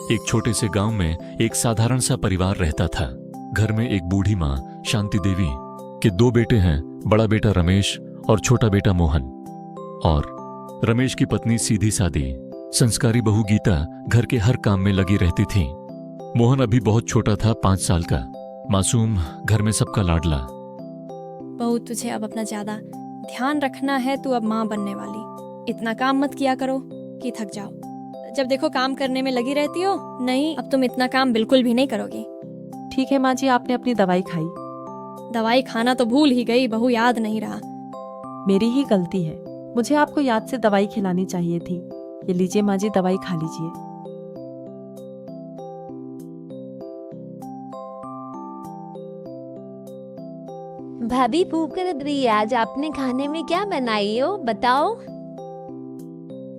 एक छोटे से गांव में एक साधारण सा परिवार रहता था। घर में एक बूढ़ी माँ शांति देवी के दो बेटे हैं, बड़ा बेटा रमेश और छोटा बेटा मोहन। और रमेश की पत्नी सीधी सादी संस्कारी बहू गीता घर के हर काम में लगी रहती थी। मोहन अभी बहुत छोटा था, 5 साल का, मासूम, घर में सबका लाडला। बहू, तुझे अब अपना ज्यादा ध्यान रखना है। तू अब माँ बनने वाली, इतना काम मत किया करो कि थक जाओ। जब देखो काम करने में लगी रहती हो। नहीं, अब तुम इतना काम बिल्कुल भी नहीं करोगी। ठीक है माँ जी, आपने अपनी दवाई खाई। दवाई खाना तो भूल ही गई बहू, याद नहीं रहा। मेरी ही गलती है, मुझे आपको याद से दवाई खिलानी चाहिए थी। ये लीजिए माँ जी, दवाई खा लीजिए। भाभी भूख लग रही है, आज आपने खाने में क्या बनाई हो बताओ।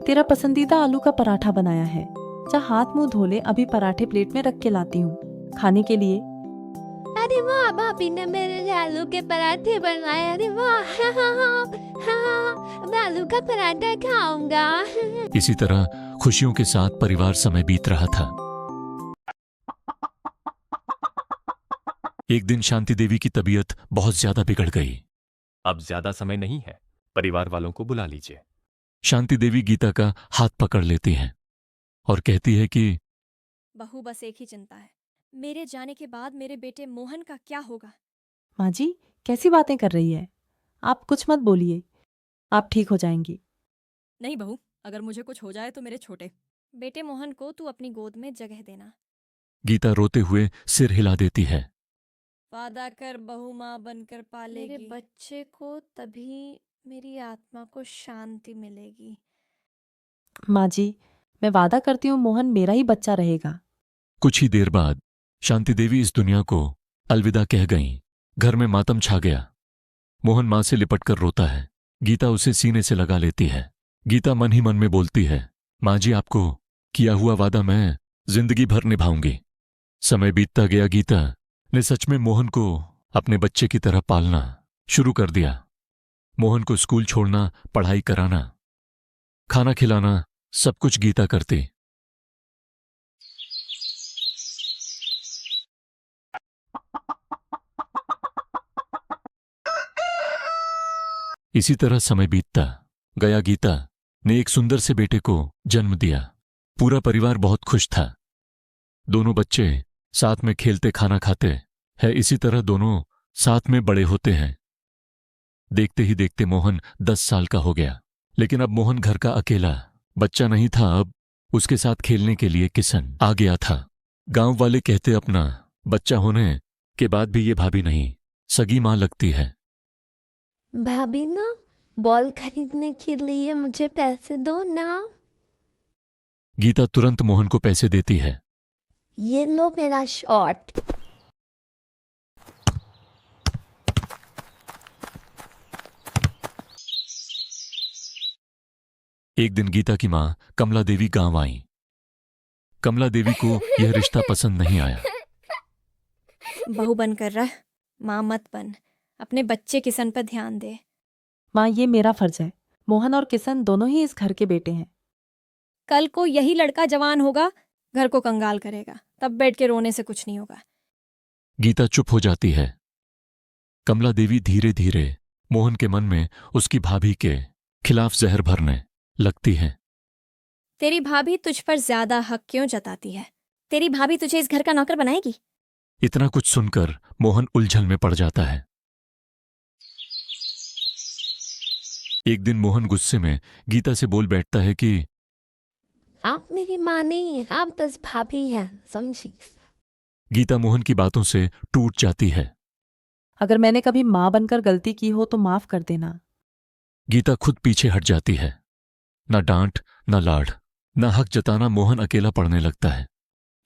तेरा पसंदीदा आलू का पराठा बनाया है। जा हाथ मुंह धो ले, अभी पराठे प्लेट में रख के लाती हूँ खाने के लिए। अरे वाह, भाभी ने मेरे लिए आलू के पराठे बनाए। अरे वाह, मैं आलू का पराठा खाऊंगा। इसी तरह खुशियों के साथ परिवार समय बीत रहा था। एक दिन शांति देवी की तबीयत बहुत ज्यादा बिगड़ गई। अब ज्यादा समय नहीं है, परिवार वालों को बुला लीजिए। शांति देवी गीता का हाथ पकड़ लेती हैं और कहती है कि बहू, बस एक ही चिंता है, मेरे जाने के बाद मेरे बेटे मोहन का क्या होगा। माँ जी, कैसी बातें कर रही है? आप कुछ मत बोलिए, आप ठीक हो जाएंगी। नहीं बहू, अगर मुझे कुछ हो जाए तो मेरे छोटे बेटे मोहन को तू अपनी गोद में जगह देना। गीता रोते हुए सिर हिला देती है। वादा कर बहू, माँ बनकर पालेगी मेरे बच्चे को, तभी मेरी आत्मा को शांति मिलेगी। माँ जी, मैं वादा करती हूँ मोहन मेरा ही बच्चा रहेगा। कुछ ही देर बाद शांति देवी इस दुनिया को अलविदा कह गईं। घर में मातम छा गया। मोहन मां से लिपटकर रोता है। गीता उसे सीने से लगा लेती है। गीता मन ही मन में बोलती है, माँ जी, आपको किया हुआ वादा मैं जिंदगी भर निभाऊंगी। समय बीतता गया। गीता ने सच में मोहन को अपने बच्चे की तरह पालना शुरू कर दिया। मोहन को स्कूल छोड़ना, पढ़ाई कराना, खाना खिलाना, सब कुछ गीता करती। इसी तरह समय बीतता गया। गीता ने एक सुंदर से बेटे को जन्म दिया। पूरा परिवार बहुत खुश था। दोनों बच्चे साथ में खेलते, खाना खाते हैं। इसी तरह दोनों साथ में बड़े होते हैं। देखते ही देखते मोहन 10 साल का हो गया। लेकिन अब मोहन घर का अकेला बच्चा नहीं था। अब उसके साथ खेलने के लिए किशन आ गया था। गांव वाले कहते, अपना बच्चा होने के बाद भी ये भाभी नहीं, सगी मां लगती है। भाभी ना, बॉल खरीदने के लिए मुझे पैसे दो ना। गीता तुरंत मोहन को पैसे देती है। ये लो मेरा शॉट। एक दिन गीता की मां कमला देवी गांव आई। कमला देवी को यह रिश्ता पसंद नहीं आया। बहू बनकर रह, माँ मत बन। अपने बच्चे किशन पर ध्यान दे। माँ, ये मेरा फर्ज है। मोहन और किशन दोनों ही इस घर के बेटे हैं। कल को यही लड़का जवान होगा, घर को कंगाल करेगा, तब बैठ के रोने से कुछ नहीं होगा। गीता चुप हो जाती है। कमला देवी धीरे धीरे मोहन के मन में उसकी भाभी के खिलाफ जहर भरने लगती है। तेरी भाभी तुझ पर ज्यादा हक क्यों जताती है? तेरी भाभी तुझे इस घर का नौकर बनाएगी? इतना कुछ सुनकर मोहन उलझन में पड़ जाता है। एक दिन मोहन गुस्से में गीता से बोल बैठता है कि आप मेरी माँ नहीं हैं, आप बस भाभी हैं, समझी। गीता मोहन की बातों से टूट जाती है। अगर मैंने कभी माँ बनकर गलती की हो तो माफ कर देना। गीता खुद पीछे हट जाती है। ना डांट, ना लाड, ना हक जताना। मोहन अकेला पड़ने लगता है।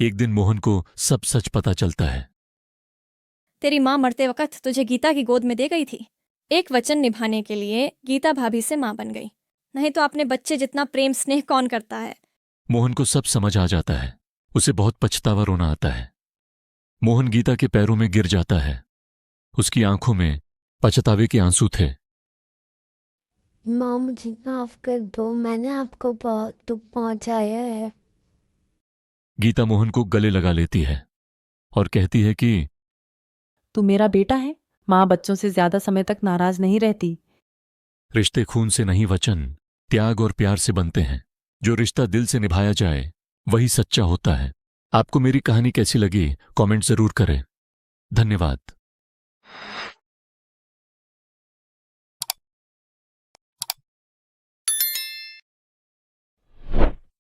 एक दिन मोहन को सब सच पता चलता है। तेरी माँ मरते वक्त तुझे गीता की गोद में दे गई थी। एक वचन निभाने के लिए गीता भाभी से माँ बन गई। नहीं तो अपने बच्चे जितना प्रेम स्नेह कौन करता है? मोहन को सब समझ आ जाता है। उसे बहुत पछतावा रोना आता है। मोहन गीता के पैरों में गिर जाता है। उसकी आंखों में पछतावे के आंसू थे। माँ, मुझे माफ कर दो, मैंने आपको बहुत दुख पहुंचाया है। गीता मोहन को गले लगा लेती है और कहती है कि तू मेरा बेटा है, माँ बच्चों से ज्यादा समय तक नाराज नहीं रहती। रिश्ते खून से नहीं वचन, त्याग और प्यार से बनते हैं। जो रिश्ता दिल से निभाया जाए वही सच्चा होता है। आपको मेरी कहानी कैसी लगी कमेंट जरूर करें। धन्यवाद।